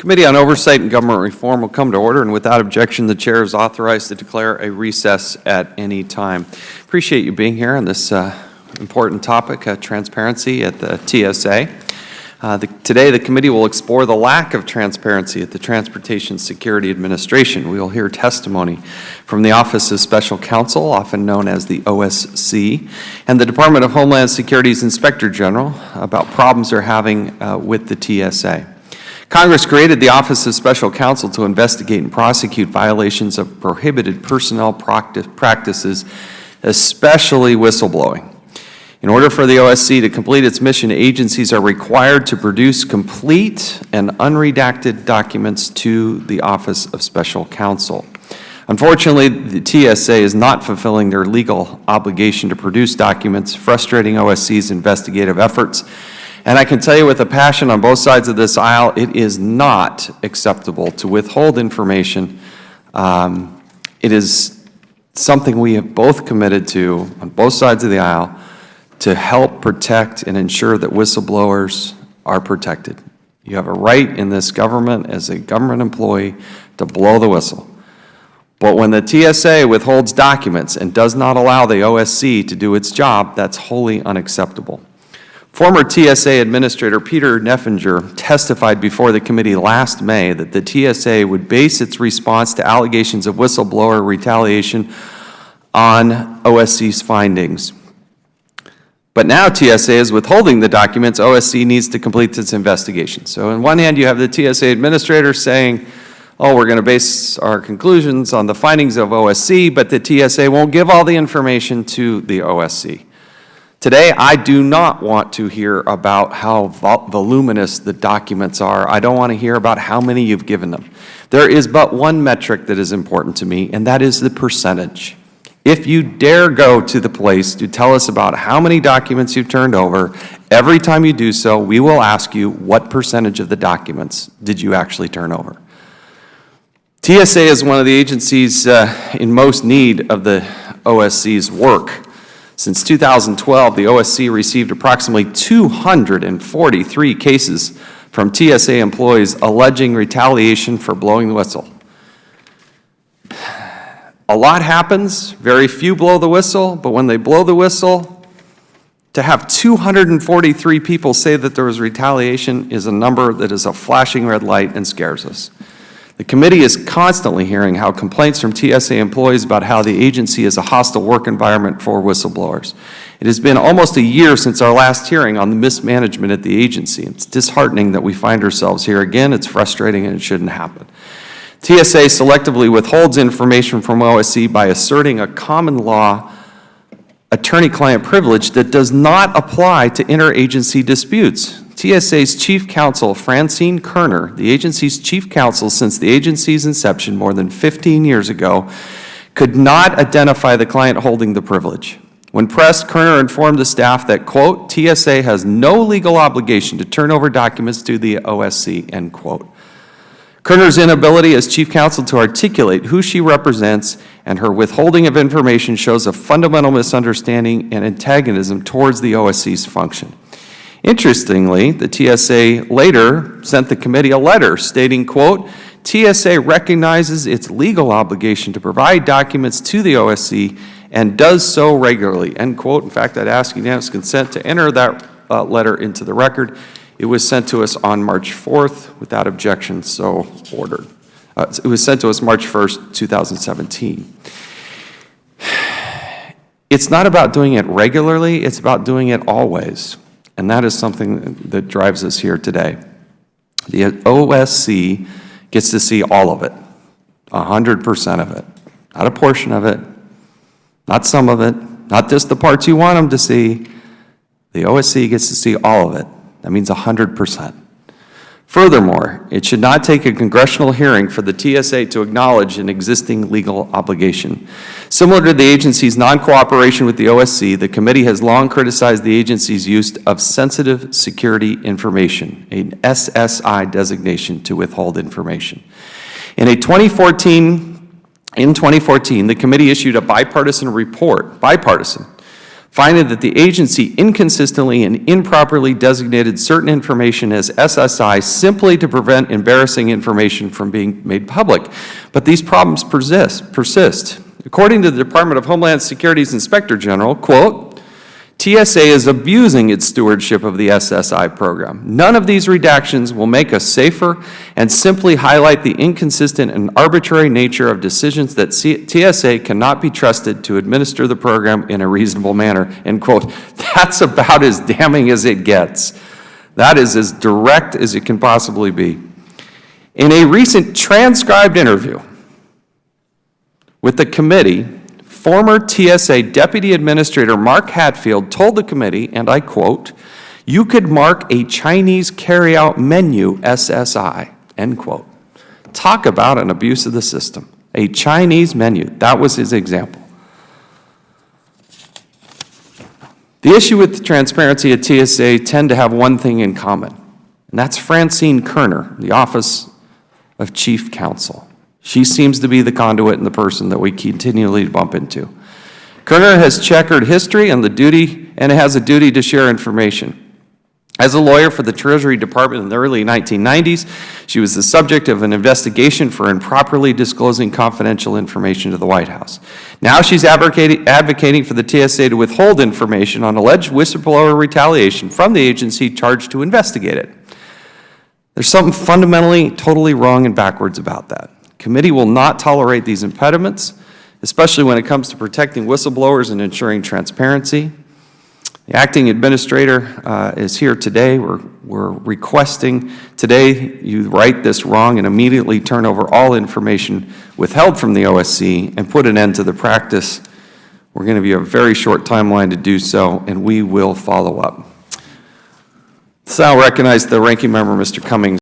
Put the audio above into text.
Committee on Oversight and Government Reform will come to order, and without objection, the chair is authorized to declare a recess at any time. Appreciate you being here on this important topic, transparency at the TSA. Today, the committee will explore the lack of transparency at the Transportation Security Administration. We will hear testimony from the Office of Special Counsel, often known as the OSC, and the Department of Homeland Security's Inspector General about problems they're having with the TSA. Congress created the Office of Special Counsel to investigate and prosecute violations of prohibited personnel practices, especially whistleblowing. In order for the OSC to complete its mission, agencies are required to produce complete and unredacted documents to the Office of Special Counsel. Unfortunately, the TSA is not fulfilling their legal obligation to produce documents, frustrating OSC's investigative efforts. And I can tell you with a passion on both sides of this aisle, it is not acceptable to withhold information. It is something we have both committed to on both sides of the aisle to help protect and ensure that whistleblowers are protected. You have a right in this government as a government employee to blow the whistle. But when the TSA withholds documents and does not allow the OSC to do its job, that's wholly unacceptable. Former TSA Administrator Peter Neffinger testified before the committee last May that the TSA would base its response to allegations of whistleblower retaliation on OSC's findings. But now TSA is withholding the documents OSC needs to complete its investigation. So on one hand, you have the TSA Administrator saying, oh, we're going to base our conclusions on the findings of OSC, but the TSA won't give all the information to the OSC. Today, I do not want to hear about how voluminous the documents are. I don't want to hear about how many you've given them. There is but one metric that is important to me, and that is the percentage. If you dare go to the place to tell us about how many documents you've turned over, every time you do so, we will ask you what percentage of the documents did you actually turn over. TSA is one of the agencies in most need of the OSC's work. Since 2012, the OSC received approximately 243 cases from TSA employees alleging retaliation for blowing the whistle. A lot happens, very few blow the whistle, but when they blow the whistle, to have 243 people say that there was retaliation is a number that is a flashing red light and scares us. The committee is constantly hearing how complaints from TSA employees about how the agency is a hostile work environment for whistleblowers. It has been almost a year since our last hearing on the mismanagement at the agency. It's disheartening that we find ourselves here again. It's frustrating and it shouldn't happen. TSA selectively withholds information from OSC by asserting a common law attorney-client privilege that does not apply to interagency disputes. TSA's chief counsel, Francine Kerner, the agency's chief counsel since the agency's inception more than 15 years ago, could not identify the client holding the privilege. When pressed, Kerner informed the staff that, quote, TSA has no legal obligation to turn over documents to the OSC, end quote. Kerner's inability as chief counsel to articulate who she represents and her withholding of information shows a fundamental misunderstanding and antagonism towards the OSC's function. Interestingly, the TSA later sent the committee a letter stating, quote, TSA recognizes its legal obligation to provide documents to the OSC and does so regularly, end quote. In fact, I'd ask unanimous consent to enter that letter into the record. It was sent to us on March 4th without objection, so ordered. It was sent to us March 1st, 2017. It's not about doing it regularly, it's about doing it always. And that is something that drives us here today. The OSC gets to see all of it, 100% of it, not a portion of it, not some of it, not just the parts you want them to see. The OSC gets to see all of it. That means 100%. Furthermore, it should not take a congressional hearing for the TSA to acknowledge an existing legal obligation. Similar to the agency's non-cooperation with the OSC, the committee has long criticized the agency's use of sensitive security information, an SSI designation to withhold information. In 2014, the committee issued a bipartisan report, finding that the agency inconsistently and improperly designated certain information as SSI simply to prevent embarrassing information from being made public. But these problems persist. According to the Department of Homeland Security's Inspector General, quote, TSA is abusing its stewardship of the SSI program. None of these redactions will make us safer and simply highlight the inconsistent and arbitrary nature of decisions that TSA cannot be trusted to administer the program in a reasonable manner, end quote. That's about as damning as it gets. That is as direct as it can possibly be. In a recent transcribed interview with the committee, former TSA Deputy Administrator Mark Hatfield told the committee, and I quote, "You could mark a Chinese carryout menu SSI," end quote. Talk about an abuse of the system. A Chinese menu, that was his example. The issue with transparency at TSA tend to have one thing in common, and that's Francine Kerner, the Office of Chief Counsel. She seems to be the conduit and the person that we continually bump into. Kerner has checkered history and has a duty to share information. As a lawyer for the Treasury Department in the early 1990s, she was the subject of an investigation for improperly disclosing confidential information to the White House. Now she's advocating for the TSA to withhold information on alleged whistleblower retaliation from the agency charged to investigate it. There's something fundamentally, totally wrong and backwards about that. Committee will not tolerate these impediments, especially when it comes to protecting whistleblowers and ensuring transparency. The acting administrator is here today. We're requesting today you right this wrong and immediately turn over all information withheld from the OSC and put an end to the practice. We're going to give you a very short timeline to do so, and we will follow up. So I'll recognize the ranking member, Mr. Cummings.